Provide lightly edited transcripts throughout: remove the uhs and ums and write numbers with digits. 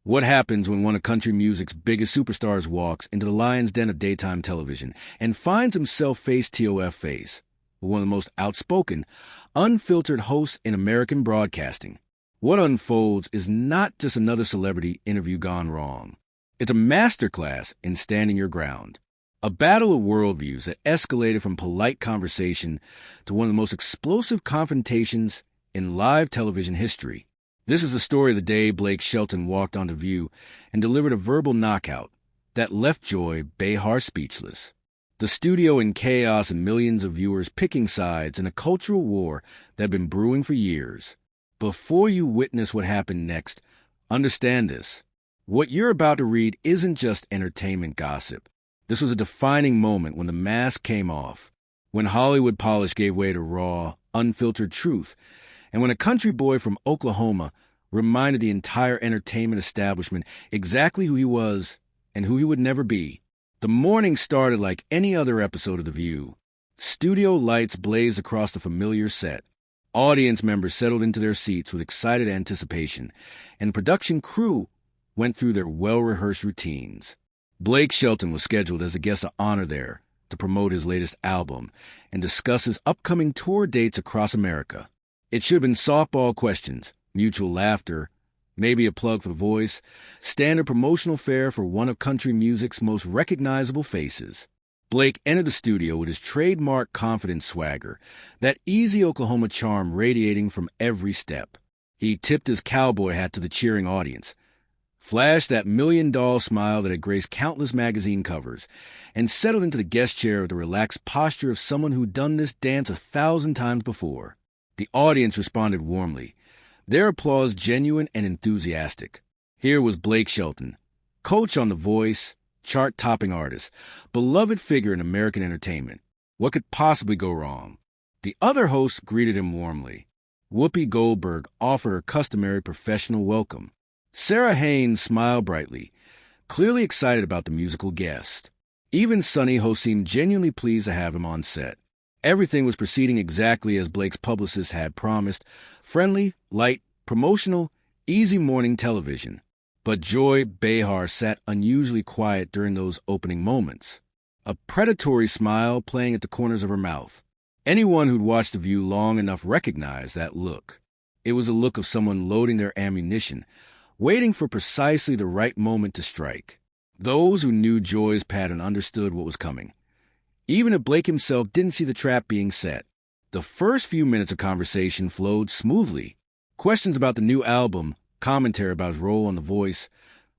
What happens when one of country music's biggest superstars walks into the lion's den of daytime television and finds himself face-to-face with one of the most outspoken, unfiltered hosts in American broadcasting? What unfolds is not just another celebrity interview gone wrong. It's a masterclass in standing your ground. A battle of worldviews that escalated from polite conversation to one of the most explosive confrontations in live television history. This is the story of the day Blake Shelton walked onto View and delivered a verbal knockout that left Joy Behar speechless. The studio in chaos and millions of viewers picking sides in a cultural war that had been brewing for years. Before you witness what happened next, understand this. What you're about to read isn't just entertainment gossip. This was a defining moment when the mask came off, when Hollywood polish gave way to raw, unfiltered truth, and when a country boy from Oklahoma reminded the entire entertainment establishment exactly who he was and who he would never be. The morning started like any other episode of The View. Studio lights blazed across the familiar set. Audience members settled into their seats with excited anticipation, and the production crew went through their well-rehearsed routines. Blake Shelton was scheduled as a guest of honor there to promote his latest album and discuss his upcoming tour dates across America. It should have been softball questions, mutual laughter, maybe a plug for The Voice, standard promotional fare for one of country music's most recognizable faces. Blake entered the studio with his trademark confident swagger, that easy Oklahoma charm radiating from every step. He tipped his cowboy hat to the cheering audience, flashed that million-dollar smile that had graced countless magazine covers, and settled into the guest chair with the relaxed posture of someone who'd done this dance 1,000 times before. The audience responded warmly, their applause genuine and enthusiastic. Here was Blake Shelton, coach on The Voice, chart-topping artist, beloved figure in American entertainment. What could possibly go wrong? The other hosts greeted him warmly. Whoopi Goldberg offered her customary professional welcome. Sarah Haynes smiled brightly, clearly excited about the musical guest. Even Sonny Ho seemed genuinely pleased to have him on set. Everything was proceeding exactly as Blake's publicist had promised. Friendly, light, promotional, easy morning television. But Joy Behar sat unusually quiet during those opening moments, a predatory smile playing at the corners of her mouth. Anyone who'd watched The View long enough recognized that look. It was a look of someone loading their ammunition, waiting for precisely the right moment to strike. Those who knew Joy's pattern understood what was coming. Even if Blake himself didn't see the trap being set, the first few minutes of conversation flowed smoothly. Questions about the new album, commentary about his role on The Voice,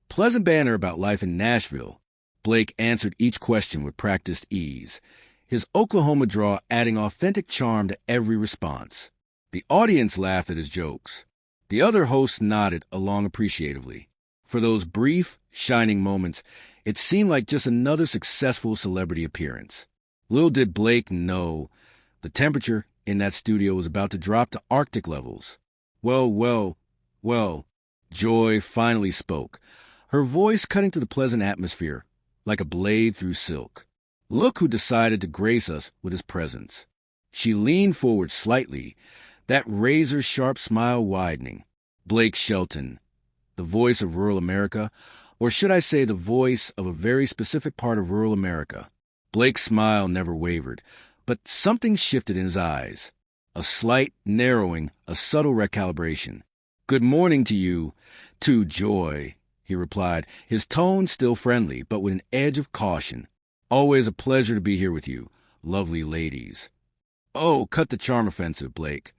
pleasant banter about life in Nashville. Blake answered each question with practiced ease, his Oklahoma drawl adding authentic charm to every response. The audience laughed at his jokes. The other hosts nodded along appreciatively. For those brief, shining moments, it seemed like just another successful celebrity appearance. Little did Blake know the temperature in that studio was about to drop to Arctic levels. Well, Joy finally spoke, her voice cutting through the pleasant atmosphere like a blade through silk. Look who decided to grace us with his presence. She leaned forward slightly, that razor-sharp smile widening. Blake Shelton, the voice of rural America, or should I say the voice of a very specific part of rural America. Blake's smile never wavered, but something shifted in his eyes. A slight narrowing, a subtle recalibration. "Good morning to you, to Joy," he replied, his tone still friendly, but with an edge of caution. "Always a pleasure to be here with you, lovely ladies." "Oh, cut the charm offensive, Blake."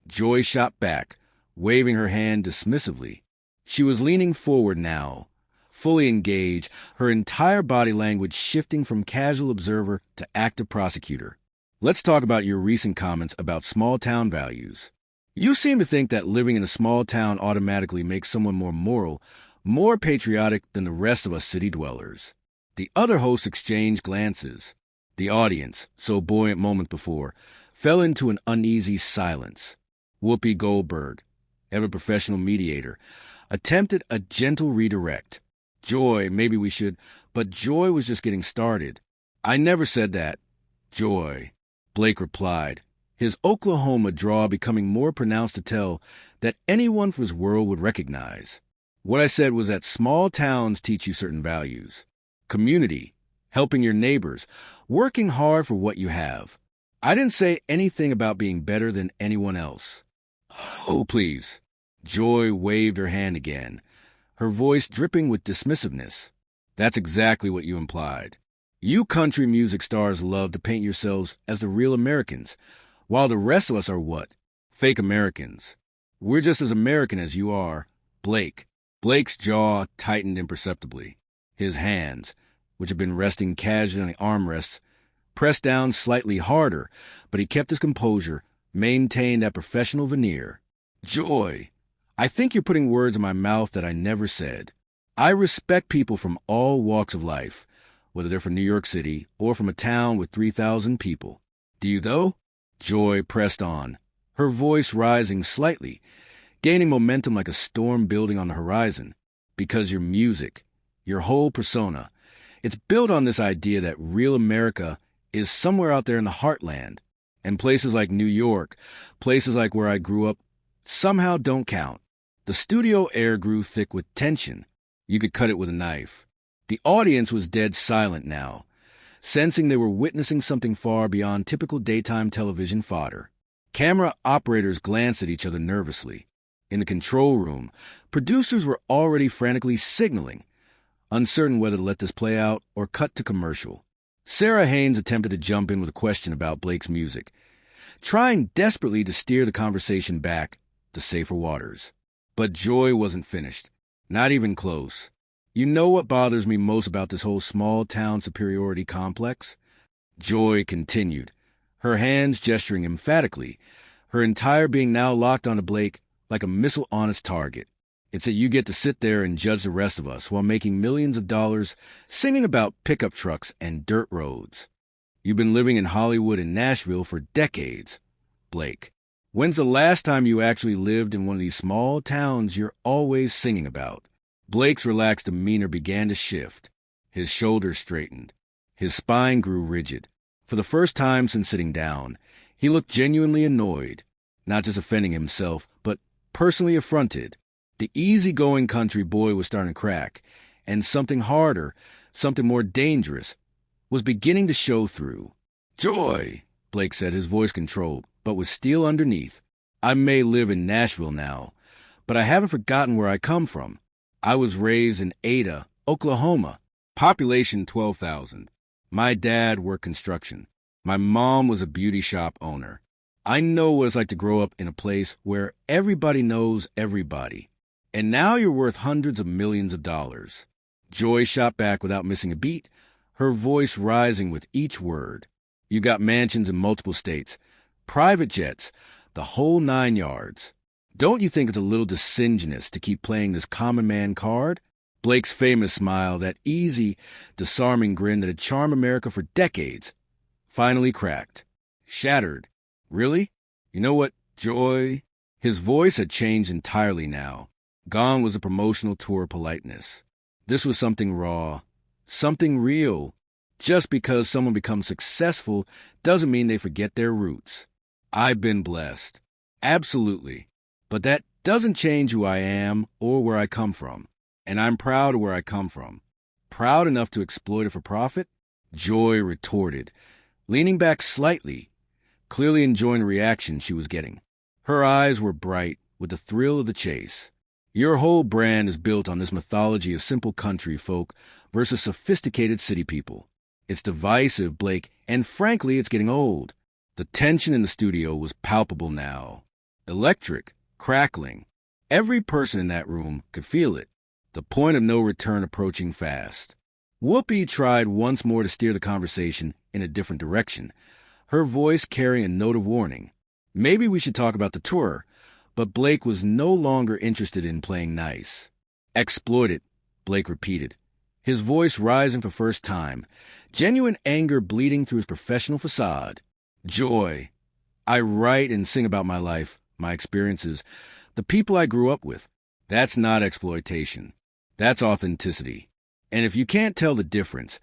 Joy shot back, waving her hand dismissively. She was leaning forward now, fully engaged, her entire body language shifting from casual observer to active prosecutor. "Let's talk about your recent comments about small-town values. You seem to think that living in a small town automatically makes someone more moral, more patriotic than the rest of us city dwellers." The other hosts exchanged glances. The audience, so buoyant moments before, fell into an uneasy silence. Whoopi Goldberg, ever professional mediator, attempted a gentle redirect. "Joy, maybe we should," but Joy was just getting started. "I never said that, Joy," Blake replied, his Oklahoma drawl becoming more pronounced to tell that anyone from his world would recognize. What I said was that small towns teach you certain values. Community, helping your neighbors, working hard for what you have. I didn't say anything about being better than anyone else. Oh, please. Joy waved her hand again, her voice dripping with dismissiveness. That's exactly what you implied. You country music stars love to paint yourselves as the real Americans, while the rest of us are what? Fake Americans. We're just as American as you are, Blake. Blake's jaw tightened imperceptibly. His hands, which had been resting casually on the armrests, pressed down slightly harder, but he kept his composure, maintained that professional veneer. Joy, I think you're putting words in my mouth that I never said. I respect people from all walks of life, whether they're from New York City or from a town with 3,000 people. Do you, though? Joy pressed on, her voice rising slightly, gaining momentum like a storm building on the horizon. Because your music, your whole persona, it's built on this idea that real America is somewhere out there in the heartland, and places like New York, places like where I grew up, somehow don't count. The studio air grew thick with tension. You could cut it with a knife. The audience was dead silent now, sensing they were witnessing something far beyond typical daytime television fodder. Camera operators glanced at each other nervously. In the control room, producers were already frantically signaling, uncertain whether to let this play out or cut to commercial. Sarah Haynes attempted to jump in with a question about Blake's music, trying desperately to steer the conversation back to safer waters. But Joy wasn't finished. Not even close. You know what bothers me most about this whole small-town superiority complex? Joy continued, her hands gesturing emphatically, her entire being now locked onto Blake like a missile on its target. It's that you get to sit there and judge the rest of us while making millions of dollars singing about pickup trucks and dirt roads. You've been living in Hollywood and Nashville for decades. Blake, when's the last time you actually lived in one of these small towns you're always singing about? Blake's relaxed demeanor began to shift. His shoulders straightened. His spine grew rigid. For the first time since sitting down, he looked genuinely annoyed, not just offending himself, but personally affronted. The easygoing country boy was starting to crack, and something harder, something more dangerous, was beginning to show through. Joy, Blake said, his voice controlled, but with steel underneath. I may live in Nashville now, but I haven't forgotten where I come from. I was raised in Ada, Oklahoma, population 12,000. My dad worked construction. My mom was a beauty shop owner. I know what it's like to grow up in a place where everybody knows everybody. And now you're worth hundreds of millions of dollars. Joy shot back without missing a beat, her voice rising with each word. You got mansions in multiple states, private jets, the whole 9 yards. Don't you think it's a little disingenuous to keep playing this common man card? Blake's famous smile, that easy, disarming grin that had charmed America for decades, finally cracked. Shattered. Really? You know what, Joy? His voice had changed entirely now. Gone was a promotional tour politeness. This was something raw, something real. Just because someone becomes successful doesn't mean they forget their roots. I've been blessed. Absolutely. But that doesn't change who I am or where I come from. And I'm proud of where I come from. Proud enough to exploit it for profit? Joy retorted, leaning back slightly, clearly enjoying the reaction she was getting. Her eyes were bright with the thrill of the chase. Your whole brand is built on this mythology of simple country folk versus sophisticated city people. It's divisive, Blake, and frankly, it's getting old. The tension in the studio was palpable now. Electric, crackling. Every person in that room could feel it. The point of no return approaching fast. Whoopi tried once more to steer the conversation in a different direction, her voice carrying a note of warning. Maybe we should talk about the tour, but Blake was no longer interested in playing nice. Exploit it, Blake repeated, his voice rising for first time, genuine anger bleeding through his professional facade. Joy. I write and sing about my life, my experiences, the people I grew up with. That's not exploitation. That's authenticity. And if you can't tell the difference,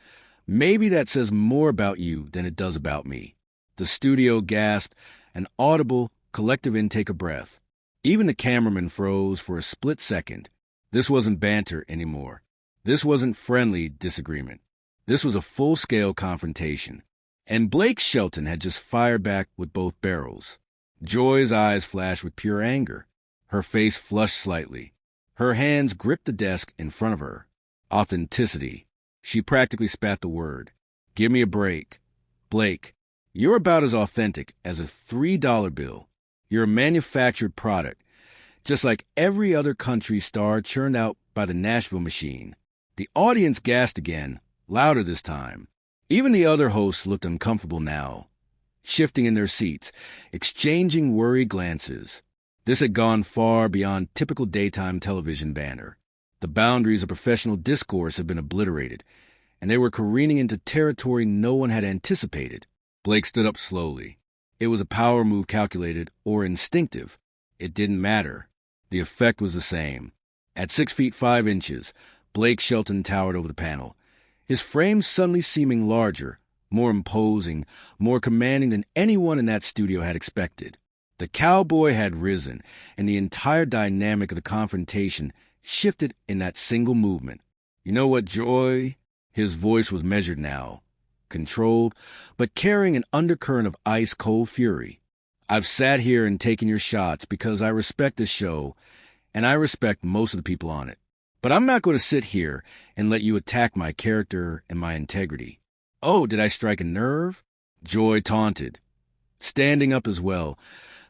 maybe that says more about you than it does about me. The studio gasped, an audible, collective intake of breath. Even the cameraman froze for a split second. This wasn't banter anymore. This wasn't friendly disagreement. This was a full-scale confrontation. And Blake Shelton had just fired back with both barrels. Joy's eyes flashed with pure anger. Her face flushed slightly. Her hands gripped the desk in front of her. Authenticity. She practically spat the word. Give me a break. Blake, you're about as authentic as a $3 bill. You're a manufactured product, just like every other country star churned out by the Nashville machine. The audience gasped again, louder this time. Even the other hosts looked uncomfortable now, shifting in their seats, exchanging worried glances. This had gone far beyond typical daytime television banter. The boundaries of professional discourse had been obliterated, and they were careening into territory no one had anticipated. Blake stood up slowly. It was a power move calculated or instinctive. It didn't matter. The effect was the same. At 6 feet 5 inches, Blake Shelton towered over the panel, his frame suddenly seeming larger, more imposing, more commanding than anyone in that studio had expected. The cowboy had risen, and the entire dynamic of the confrontation shifted in that single movement. You know what, Joy? His voice was measured now, controlled, but carrying an undercurrent of ice-cold fury. I've sat here and taken your shots because I respect this show, and I respect most of the people on it. But I'm not going to sit here and let you attack my character and my integrity. Oh, did I strike a nerve? Joy taunted, standing up as well,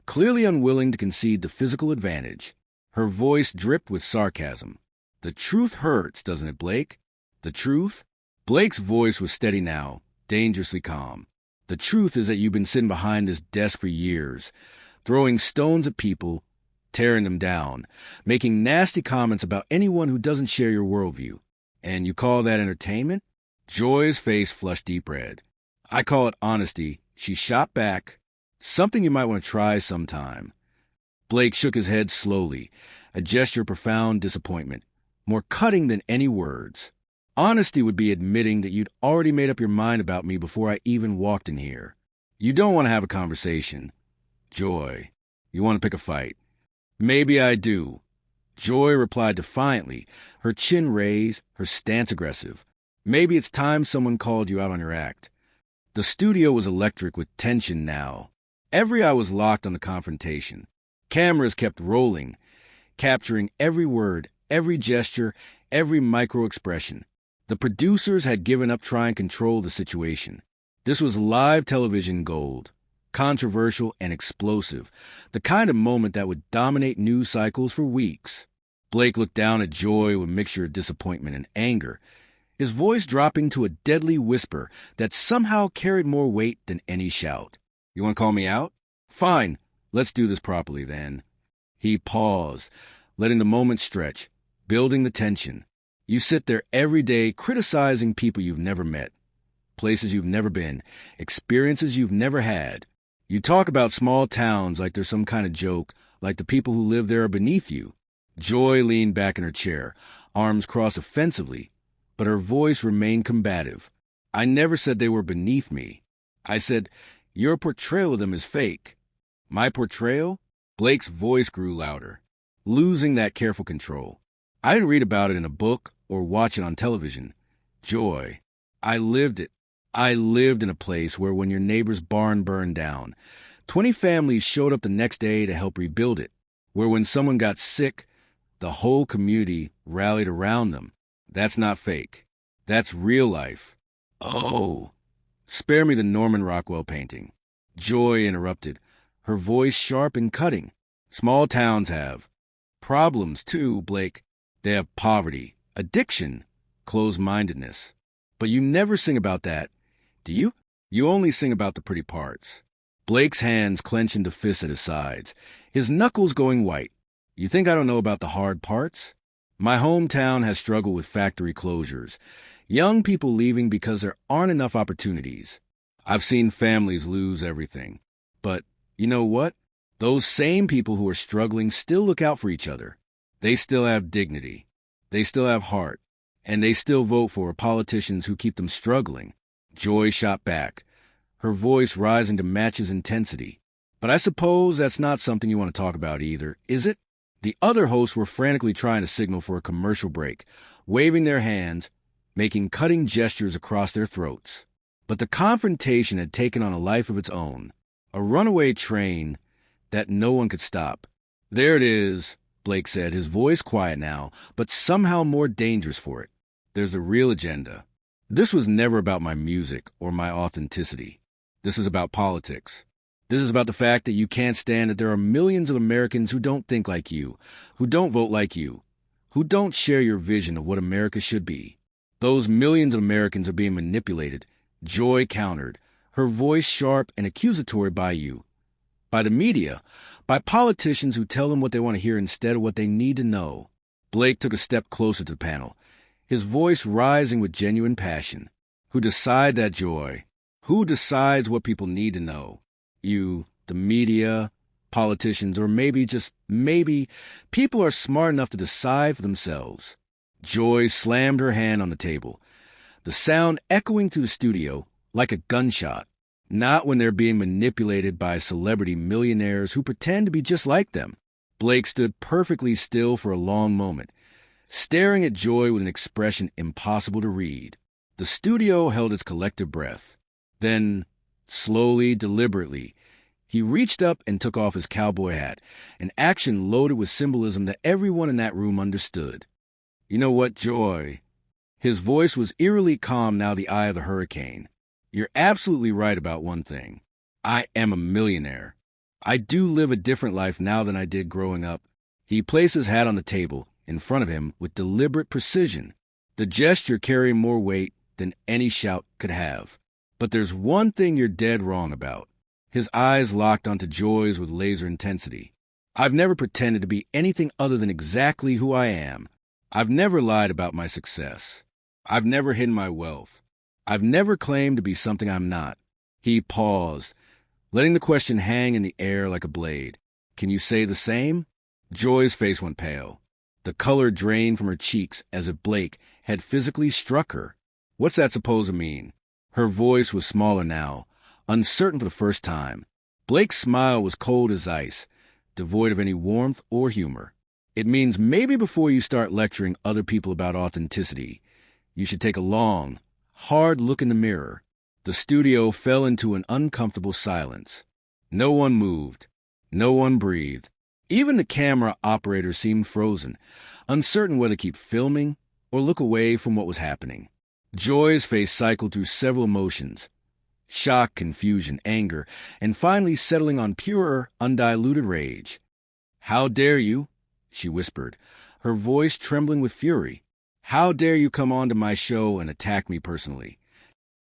clearly unwilling to concede the physical advantage. Her voice dripped with sarcasm. The truth hurts, doesn't it, Blake? The truth? Blake's voice was steady now, dangerously calm. The truth is that you've been sitting behind this desk for years, throwing stones at people, tearing them down, making nasty comments about anyone who doesn't share your worldview. And you call that entertainment? Joy's face flushed deep red. I call it honesty. She shot back. Something you might want to try sometime. Blake shook his head slowly, a gesture of profound disappointment, more cutting than any words. Honesty would be admitting that you'd already made up your mind about me before I even walked in here. You don't want to have a conversation. Joy, you want to pick a fight. Maybe I do. Joy replied defiantly, her chin raised, her stance aggressive. Maybe it's time someone called you out on your act. The studio was electric with tension now. Every eye was locked on the confrontation. Cameras kept rolling, capturing every word, every gesture, every micro-expression. The producers had given up trying to control the situation. This was live television gold, controversial and explosive, the kind of moment that would dominate news cycles for weeks. Blake looked down at Joy with a mixture of disappointment and anger, his voice dropping to a deadly whisper that somehow carried more weight than any shout. You want to call me out? Fine, let's do this properly then. He paused, letting the moment stretch, building the tension. You sit there every day criticizing people you've never met, places you've never been, experiences you've never had. You talk about small towns like they're some kind of joke, like the people who live there are beneath you. Joy leaned back in her chair, arms crossed offensively, but her voice remained combative. I never said they were beneath me. I said, your portrayal of them is fake. My portrayal? Blake's voice grew louder, losing that careful control. I didn't read about it in a book or watch it on television. Joy, I lived it. I lived in a place where when your neighbor's barn burned down, 20 families showed up the next day to help rebuild it, where when someone got sick, the whole community rallied around them. That's not fake. That's real life. Oh, spare me the Norman Rockwell painting. Joy interrupted, her voice sharp and cutting. Small towns have problems too, Blake. They have poverty, addiction, closed-mindedness. But you never sing about that, do you? You only sing about the pretty parts. Blake's hands clenched into fists at his sides, his knuckles going white. You think I don't know about the hard parts? My hometown has struggled with factory closures, young people leaving because there aren't enough opportunities. I've seen families lose everything. But you know what? Those same people who are struggling still look out for each other. They still have dignity. They still have heart. And they still vote for politicians who keep them struggling. Joy shot back, her voice rising to match his intensity. But I suppose that's not something you want to talk about either, is it? The other hosts were frantically trying to signal for a commercial break, waving their hands, making cutting gestures across their throats. But the confrontation had taken on a life of its own, a runaway train that no one could stop. "There it is," Blake said, his voice quiet now, but somehow more dangerous for it. "There's a real agenda. This was never about my music or my authenticity. This is about politics. This is about the fact that you can't stand that there are millions of Americans who don't think like you, who don't vote like you, who don't share your vision of what America should be. Those millions of Americans are being manipulated," Joy countered, her voice sharp and accusatory, "by you, by the media, by politicians who tell them what they want to hear instead of what they need to know." Blake took a step closer to the panel, his voice rising with genuine passion. "Who decide that, Joy? Who decides what people need to know? You, the media, politicians, or maybe, just maybe, people are smart enough to decide for themselves." Joy slammed her hand on the table, the sound echoing through the studio like a gunshot. "Not when they're being manipulated by celebrity millionaires who pretend to be just like them." Blake stood perfectly still for a long moment, staring at Joy with an expression impossible to read. The studio held its collective breath. Then, slowly, deliberately, he reached up and took off his cowboy hat, an action loaded with symbolism that everyone in that room understood. "You know what, Joy?" His voice was eerily calm now, the eye of the hurricane. "You're absolutely right about one thing. I am a millionaire. I do live a different life now than I did growing up." He placed his hat on the table in front of him with deliberate precision, the gesture carrying more weight than any shout could have. "But there's one thing you're dead wrong about." His eyes locked onto Joy's with laser intensity. "I've never pretended to be anything other than exactly who I am. I've never lied about my success. I've never hidden my wealth. I've never claimed to be something I'm not." He paused, letting the question hang in the air like a blade. "Can you say the same?" Joy's face went pale. The color drained from her cheeks as if Blake had physically struck her. "What's that supposed to mean?" Her voice was smaller now, uncertain for the first time. Blake's smile was cold as ice, devoid of any warmth or humor. "It means maybe before you start lecturing other people about authenticity, you should take a long, hard look in the mirror." The studio fell into an uncomfortable silence. No one moved. No one breathed. Even the camera operator seemed frozen, uncertain whether to keep filming or look away from what was happening. Joy's face cycled through several emotions: shock, confusion, anger, and finally settling on pure, undiluted rage. "How dare you?" she whispered, her voice trembling with fury. "How dare you come onto my show and attack me personally?"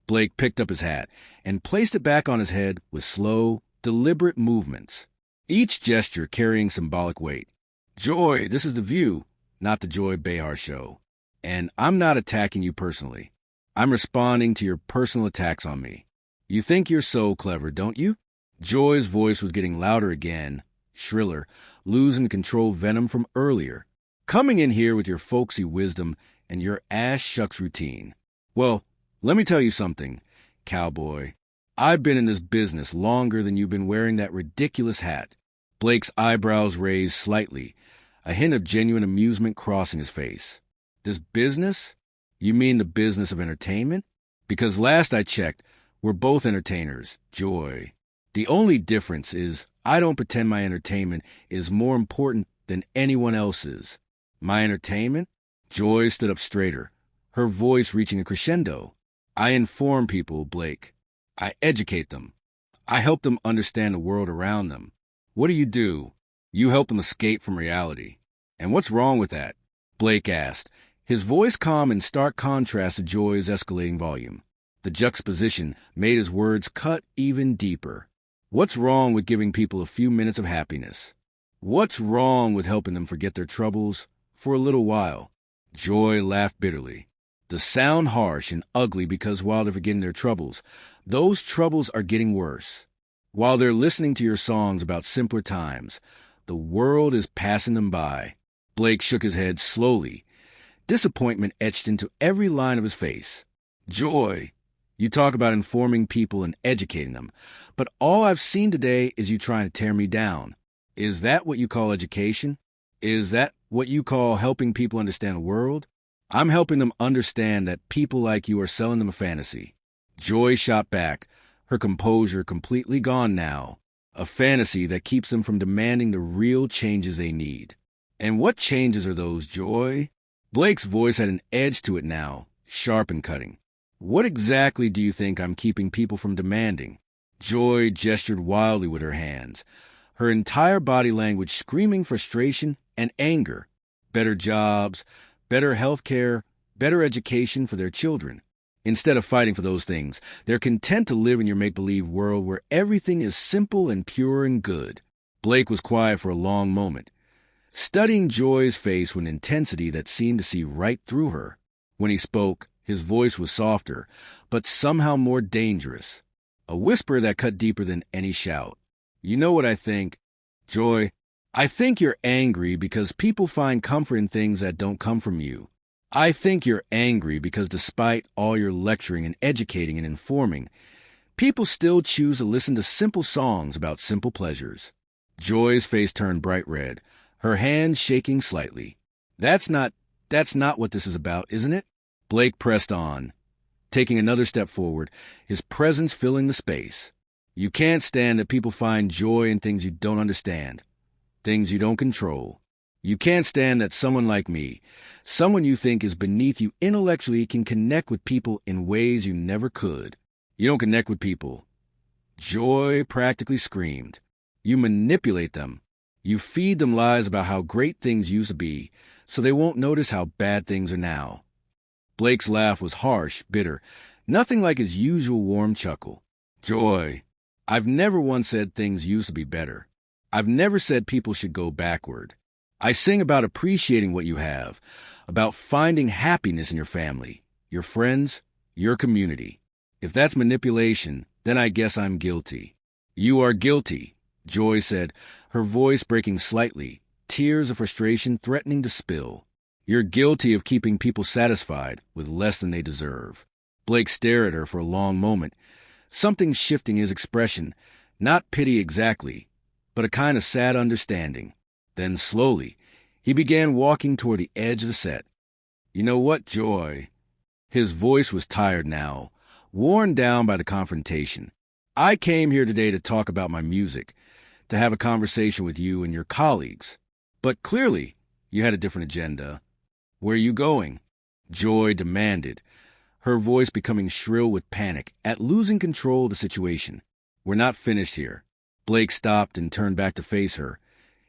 Blake picked up his hat and placed it back on his head with slow, deliberate movements, each gesture carrying symbolic weight. "Joy, this is The View, not the Joy Behar Show. And I'm not attacking you personally. I'm responding to your personal attacks on me. You think you're so clever, don't you?" Joy's voice was getting louder again, shriller, losing the controlled venom from earlier. "Coming in here with your folksy wisdom and your ass shucks routine. Well, let me tell you something, cowboy. I've been in this business longer than you've been wearing that ridiculous hat." Blake's eyebrows raised slightly, a hint of genuine amusement crossing his face. "This business? You mean the business of entertainment? Because last I checked, we're both entertainers, Joy. The only difference is I don't pretend my entertainment is more important than anyone else's." "My entertainment?" Joy stood up straighter, her voice reaching a crescendo. "I inform people, Blake. I educate them. I help them understand the world around them. What do? You help them escape from reality. And what's wrong with that?" Blake asked, his voice calm in stark contrast to Joy's escalating volume. The juxtaposition made his words cut even deeper. "What's wrong with giving people a few minutes of happiness? What's wrong with helping them forget their troubles for a little while?" Joy laughed bitterly, the sound harsh and ugly, because while they're forgetting their troubles, those troubles are getting worse. While they're listening to your songs about simpler times, the world is passing them by. Blake shook his head slowly, disappointment etched into every line of his face. "Joy, you talk about informing people and educating them, but all I've seen today is you trying to tear me down. Is that what you call education? Is that what you call helping people understand the world? I'm helping them understand that people like you are selling them a fantasy. Joy shot back, her composure completely gone now. A fantasy that keeps them from demanding the real changes they need. And what changes are those, Joy? Blake's voice had an edge to it now, sharp and cutting. What exactly do you think I'm keeping people from demanding? Joy gestured wildly with her hands, her entire body language screaming frustration and anger. Better jobs, better health care, better education for their children. Instead of fighting for those things, they're content to live in your make-believe world where everything is simple and pure and good. Blake was quiet for a long moment, studying Joy's face with an intensity that seemed to see right through her. When he spoke, his voice was softer, but somehow more dangerous. A whisper that cut deeper than any shout. You know what I think, Joy? I think you're angry because people find comfort in things that don't come from you. I think you're angry because despite all your lecturing and educating and informing, people still choose to listen to simple songs about simple pleasures. Joy's face turned bright red, her hands shaking slightly. That's not what this is about, isn't it? Blake pressed on, taking another step forward, his presence filling the space. You can't stand that people find joy in things you don't understand, things you don't control. You can't stand that someone like me, someone you think is beneath you intellectually, can connect with people in ways you never could. You don't connect with people. Joy practically screamed. You manipulate them. You feed them lies about how great things used to be, so they won't notice how bad things are now. Blake's laugh was harsh, bitter, nothing like his usual warm chuckle. Joy, I've never once said things used to be better. I've never said people should go backward. I sing about appreciating what you have, about finding happiness in your family, your friends, your community. If that's manipulation, then I guess I'm guilty. You are guilty, Joy said, her voice breaking slightly, tears of frustration threatening to spill. You're guilty of keeping people satisfied with less than they deserve. Blake stared at her for a long moment, something shifting his expression, not pity exactly, but a kind of sad understanding. Then slowly, he began walking toward the edge of the set. You know what, Joy? His voice was tired now, worn down by the confrontation. I came here today to talk about my music, to have a conversation with you and your colleagues. But clearly, you had a different agenda. Where are you going? Joy demanded, her voice becoming shrill with panic at losing control of the situation. We're not finished here. Blake stopped and turned back to face her,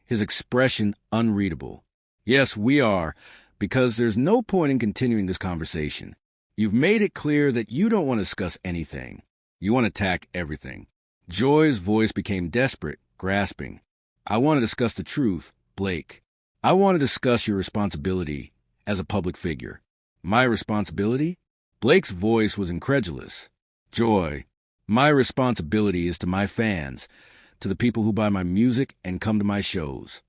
his expression unreadable. Yes, we are, because there's no point in continuing this conversation. You've made it clear that you don't want to discuss anything. You want to attack everything. Joy's voice became desperate, grasping. I want to discuss the truth, Blake. I want to discuss your responsibility as a public figure. My responsibility? Blake's voice was incredulous. Joy, my responsibility is to my fans, to the people who buy my music and come to my shows.